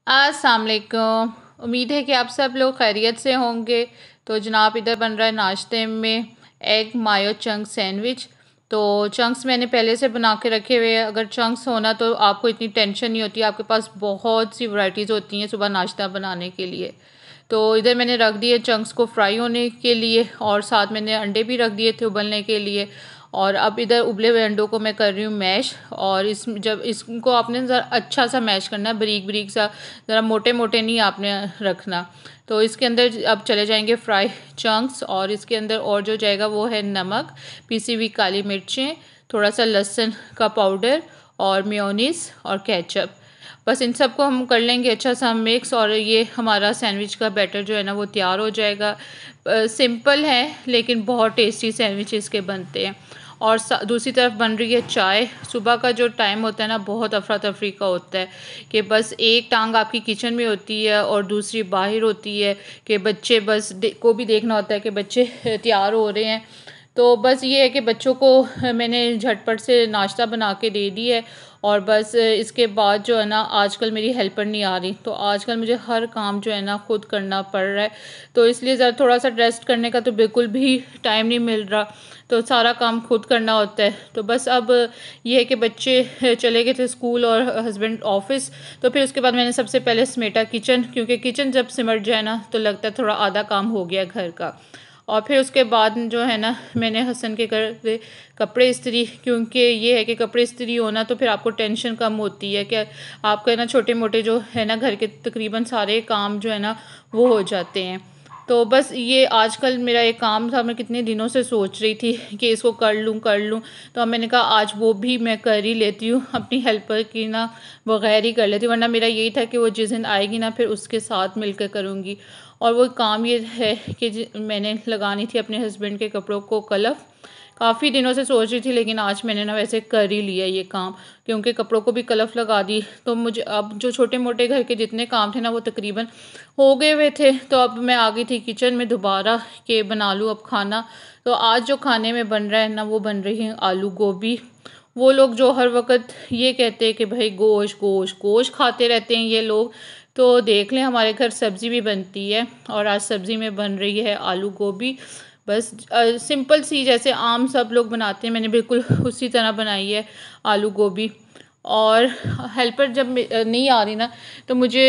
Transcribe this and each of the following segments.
अस्सलाम वालेकुम। उम्मीद है कि आप सब लोग खैरियत से होंगे। तो जनाब इधर बन रहा है नाश्ते में एग मायो चंक्स सैंडविच। तो चंक्स मैंने पहले से बना के रखे हुए हैं। अगर चंक्स होना तो आपको इतनी टेंशन नहीं होती, आपके पास बहुत सी वैरायटीज़ होती हैं सुबह नाश्ता बनाने के लिए। तो इधर मैंने रख दिए चंक्स को फ्राई होने के लिए और साथ मैंने अंडे भी रख दिए थे उबलने के लिए। और अब इधर उबले हुए अंडों को मैं कर रही हूँ मैश। और इस जब इसको आपने ज़रा अच्छा सा मैश करना है, बारीक बारीक सा, ज़रा मोटे मोटे नहीं आपने रखना। तो इसके अंदर अब चले जाएंगे फ्राई चंक्स और इसके अंदर और जो जाएगा वो है नमक, पिसी हुई काली मिर्चें, थोड़ा सा लहसुन का पाउडर और मेयोनीज़ और केचप। बस इन सब को हम कर लेंगे अच्छा सा मिक्स और ये हमारा सैंडविच का बैटर जो है ना वो तैयार हो जाएगा। सिंपल है लेकिन बहुत टेस्टी सैंडविच इसके बनते हैं। और दूसरी तरफ बन रही है चाय। सुबह का जो टाइम होता है ना बहुत अफरा तफरी का होता है कि बस एक टांग आपकी किचन में होती है और दूसरी बाहर होती है कि बच्चे को भी देखना होता है कि बच्चे तैयार हो रहे हैं। तो बस ये है कि बच्चों को मैंने झटपट से नाश्ता बना के दे दी है। और बस इसके बाद जो है ना आजकल मेरी हेल्पर नहीं आ रही, तो आजकल मुझे हर काम जो है ना खुद करना पड़ रहा है। तो इसलिए ज़रा थोड़ा सा रेस्ट करने का तो बिल्कुल भी टाइम नहीं मिल रहा। तो सारा काम खुद करना होता है। तो बस अब ये है कि बच्चे चले गए थे स्कूल और हस्बैंड ऑफिस। तो फिर उसके बाद मैंने सबसे पहले समेटा किचन, क्योंकि किचन जब सिमट जाए ना तो लगता है थोड़ा आधा काम हो गया घर का। और फिर उसके बाद जो है ना मैंने हसन के घर से कपड़े इस्त्री, क्योंकि ये है कि कपड़े इस्त्री होना तो फिर आपको टेंशन कम होती है कि आपके ना छोटे मोटे जो है ना घर के तकरीबन सारे काम जो है ना वो हो जाते हैं। तो बस ये आजकल मेरा एक काम था, मैं कितने दिनों से सोच रही थी कि इसको कर लूँ। तो अब मैंने कहा आज वो भी मैं कर ही लेती हूँ, अपनी हेल्पर की ना बगैर ही कर लेती हूँ। वरना मेरा यही था कि वो जिस दिन आएगी ना फिर उसके साथ मिलकर करूँगी। और वो काम ये है कि मैंने लगानी थी अपने हस्बैंड के कपड़ों को कलफ। काफ़ी दिनों से सोच रही थी लेकिन आज मैंने ना वैसे कर ही लिया ये काम, क्योंकि कपड़ों को भी कलफ लगा दी। तो मुझे अब जो छोटे मोटे घर के जितने काम थे ना वो तकरीबन हो गए हुए थे। तो अब मैं आ गई थी किचन में दोबारा के बना लूँ अब खाना। तो आज जो खाने में बन रहा है ना वो बन रही है आलू गोभी। वो लोग जो हर वक्त ये कहते हैं कि भाई गोश्त गोश्त गोश्त खाते रहते हैं ये लोग, तो देख लें हमारे घर सब्ज़ी भी बनती है। और आज सब्ज़ी में बन रही है आलू गोभी। बस सिंपल सी जैसे आम सब लोग बनाते हैं मैंने बिल्कुल उसी तरह बनाई है आलू गोभी। और हेल्पर जब नहीं आ रही ना तो मुझे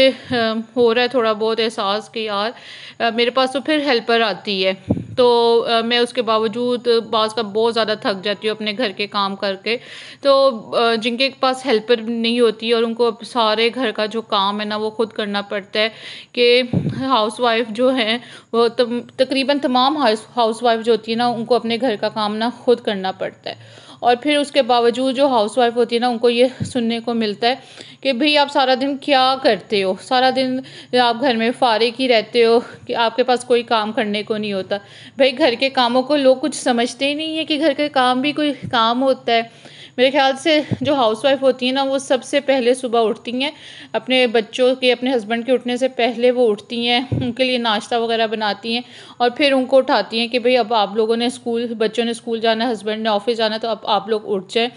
हो रहा है थोड़ा बहुत एहसास कि यार मेरे पास तो फिर हेल्पर आती है। तो मैं उसके बावजूद बाज़ का बहुत ज़्यादा थक जाती हूँ अपने घर के काम करके। तो जिनके पास हेल्पर नहीं होती और उनको अब सारे घर का जो काम है ना वो खुद करना पड़ता है कि हाउसवाइफ जो हैं वो तकरीबन तमाम हाउसवाइफ जो होती है ना उनको अपने घर का काम ना खुद करना पड़ता है। और फिर उसके बावजूद जो हाउसवाइफ होती है ना उनको ये सुनने को मिलता है कि भाई आप सारा दिन क्या करते हो, सारा दिन आप घर में फारिग ही रहते हो कि आपके पास कोई काम करने को नहीं होता। भाई घर के कामों को लोग कुछ समझते ही नहीं है कि घर के काम भी कोई काम होता है। मेरे ख्याल से जो हाउसवाइफ होती है ना वो सबसे पहले सुबह उठती हैं, अपने बच्चों के अपने हस्बैंड के उठने से पहले वो उठती हैं, उनके लिए नाश्ता वगैरह बनाती हैं और फिर उनको उठाती हैं कि भाई अब आप लोगों ने स्कूल, बच्चों ने स्कूल जाना है, हस्बैंड ने ऑफिस जाना है, तो अब आप लोग उठ जाएं।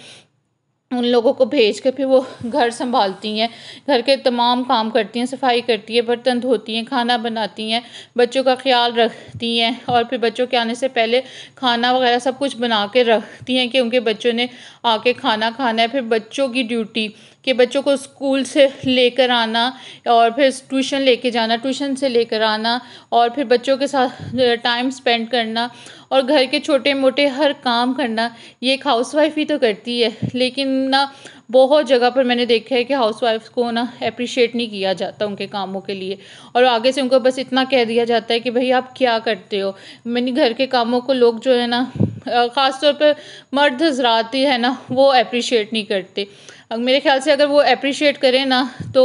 उन लोगों को भेज के फिर वो घर संभालती हैं, घर के तमाम काम करती हैं, सफाई करती हैं, बर्तन धोती हैं, खाना बनाती हैं, बच्चों का ख्याल रखती हैं और फिर बच्चों के आने से पहले खाना वगैरह सब कुछ बना के रखती हैं कि उनके बच्चों ने आके खाना खाना है। फिर बच्चों की ड्यूटी कि बच्चों को स्कूल से लेकर आना और फिर ट्यूशन लेके जाना, ट्यूशन से लेकर आना और फिर बच्चों के साथ टाइम स्पेंड करना और घर के छोटे मोटे हर काम करना, ये एक हाउसवाइफ ही तो करती है। लेकिन ना बहुत जगह पर मैंने देखा है कि हाउसवाइफ को ना अप्रिशिएट नहीं किया जाता उनके कामों के लिए और आगे से उनको बस इतना कह दिया जाता है कि भाई आप क्या करते हो। मैंने घर के कामों को लोग जो है ना ख़ास तौर पर मर्द हजरात ही है ना वो अप्रिशिएट नहीं करते। मेरे ख्याल से अगर वो अप्रिशिएट करें ना तो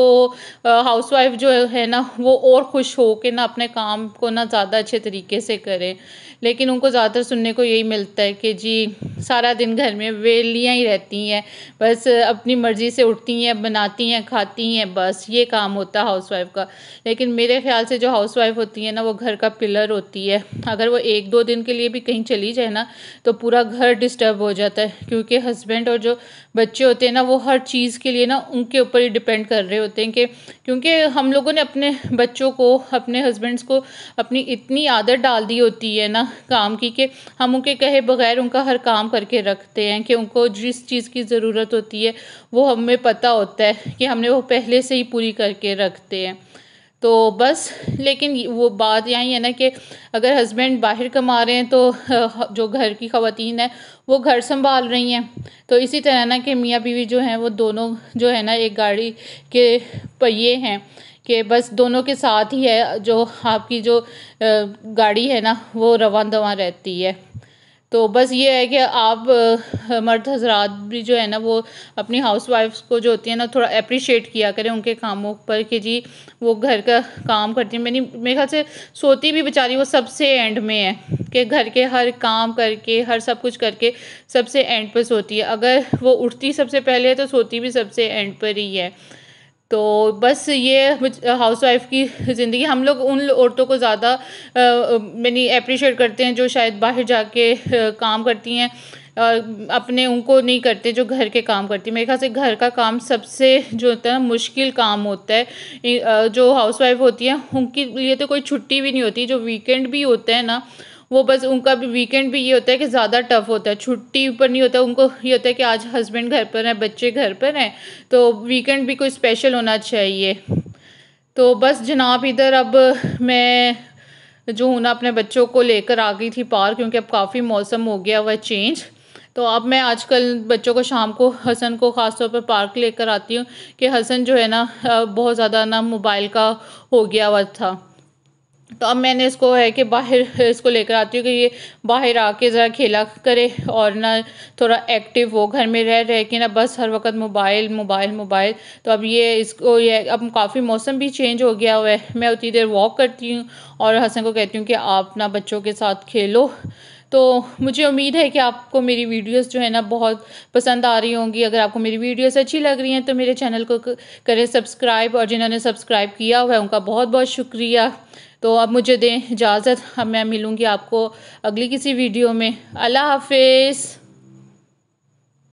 हाउसवाइफ जो है ना वो और खुश हो के ना अपने काम को ना ज़्यादा अच्छे तरीके से करें। लेकिन उनको ज़्यादातर सुनने को यही मिलता है कि जी सारा दिन घर में वेलियाँ ही रहती हैं, बस अपनी मर्ज़ी से उठती हैं, बनाती हैं, खाती हैं, बस ये काम होता है हाउसवाइफ़ का। लेकिन मेरे ख़्याल से जो हाउसवाइफ़ होती है ना, वो घर का पिलर होती है। अगर वो 1-2 दिन के लिए भी कहीं चली जाए ना, तो पूरा घर डिस्टर्ब हो जाता है, क्योंकि हस्बैंड और जो बच्चे होते हैं ना, वो हर चीज़ के लिए ना उनके ऊपर ही डिपेंड कर रहे होते हैं कि क्योंकि हम लोगों ने अपने बच्चों को, अपने हस्बैंड्स को अपनी इतनी आदत डाल दी होती है ना काम की, कि हम उनके कहे बगैर उनका हर काम करके रखते हैं, कि उनको जिस चीज़ की ज़रूरत होती है वो हमें पता होता है कि हमने वो पहले से ही पूरी करके रखते हैं। तो बस, लेकिन वो बात यही है ना कि अगर हस्बैंड बाहर कमा रहे हैं तो जो घर की ख़वातीन है वो घर संभाल रही हैं। तो इसी तरह ना कि मियाँ बीवी जो हैं वो दोनों जो है ना एक गाड़ी के पहिए हैं, कि बस दोनों के साथ ही है, जो आपकी जो गाड़ी है ना वो रवां दवां रहती है। तो बस ये है कि आप मर्द हज़रात भी जो है ना वो अपनी हाउसवाइफ्स को जो होती है ना थोड़ा एप्रिशिएट किया करें उनके कामों पर, कि जी वो घर का काम करती है। मेरे ख्याल से सोती भी बेचारी वो सबसे एंड में है, कि घर के हर काम करके, हर सब कुछ करके सबसे एंड पर सोती है। अगर वो उठती सबसे पहले है तो सोती भी सबसे एंड पर ही है। तो बस ये हाउसवाइफ़ की ज़िंदगी, हम लोग उन औरतों को ज़्यादा मैंने एप्रिशिएट करते हैं जो शायद बाहर जाके काम करती हैं, अपने उनको नहीं करते जो घर के काम करती हैं। मेरे ख़्याल से घर का काम सबसे जो होता है ना मुश्किल काम होता है। जो हाउसवाइफ़ होती हैं उनके लिए तो कोई छुट्टी भी नहीं होती, जो वीकेंड भी होता है ना, वो बस उनका भी वीकेंड भी ये होता है कि ज़्यादा टफ होता है, छुट्टी पर नहीं होता। उनको ये होता है कि आज हस्बैंड घर पर हैं, बच्चे घर पर हैं, तो वीकेंड भी कोई स्पेशल होना चाहिए। तो बस जनाब, इधर अब मैं जो हूँ ना अपने बच्चों को लेकर आ गई थी पार्क, क्योंकि अब काफ़ी मौसम हो गया हुआ है चेंज। तो अब मैं आजकल बच्चों को शाम को, हसन को ख़ास तौर पर पार्क लेकर आती हूँ, कि हसन जो है ना बहुत ज़्यादा ना मोबाइल का हो गया हुआ था। तो अब मैंने इसको है कि बाहर इसको लेकर आती हूँ कि ये बाहर आके ज़रा खेला करे और ना थोड़ा एक्टिव हो। घर में रह रह के ना बस हर वक्त मोबाइल मोबाइल मोबाइल। तो अब ये इसको, ये अब काफ़ी मौसम भी चेंज हो गया हुआ है, मैं उतनी देर वॉक करती हूँ और हसन को कहती हूँ कि आप ना बच्चों के साथ खेलो। तो मुझे उम्मीद है कि आपको मेरी वीडियोस जो है ना बहुत पसंद आ रही होंगी। अगर आपको मेरी वीडियोस अच्छी लग रही हैं तो मेरे चैनल को करें सब्सक्राइब, और जिन्होंने सब्सक्राइब किया हुआ है उनका बहुत बहुत शुक्रिया। तो अब मुझे दें इजाज़त, अब मैं मिलूँगी आपको अगली किसी वीडियो में। अल्लाह हाफ़िज़।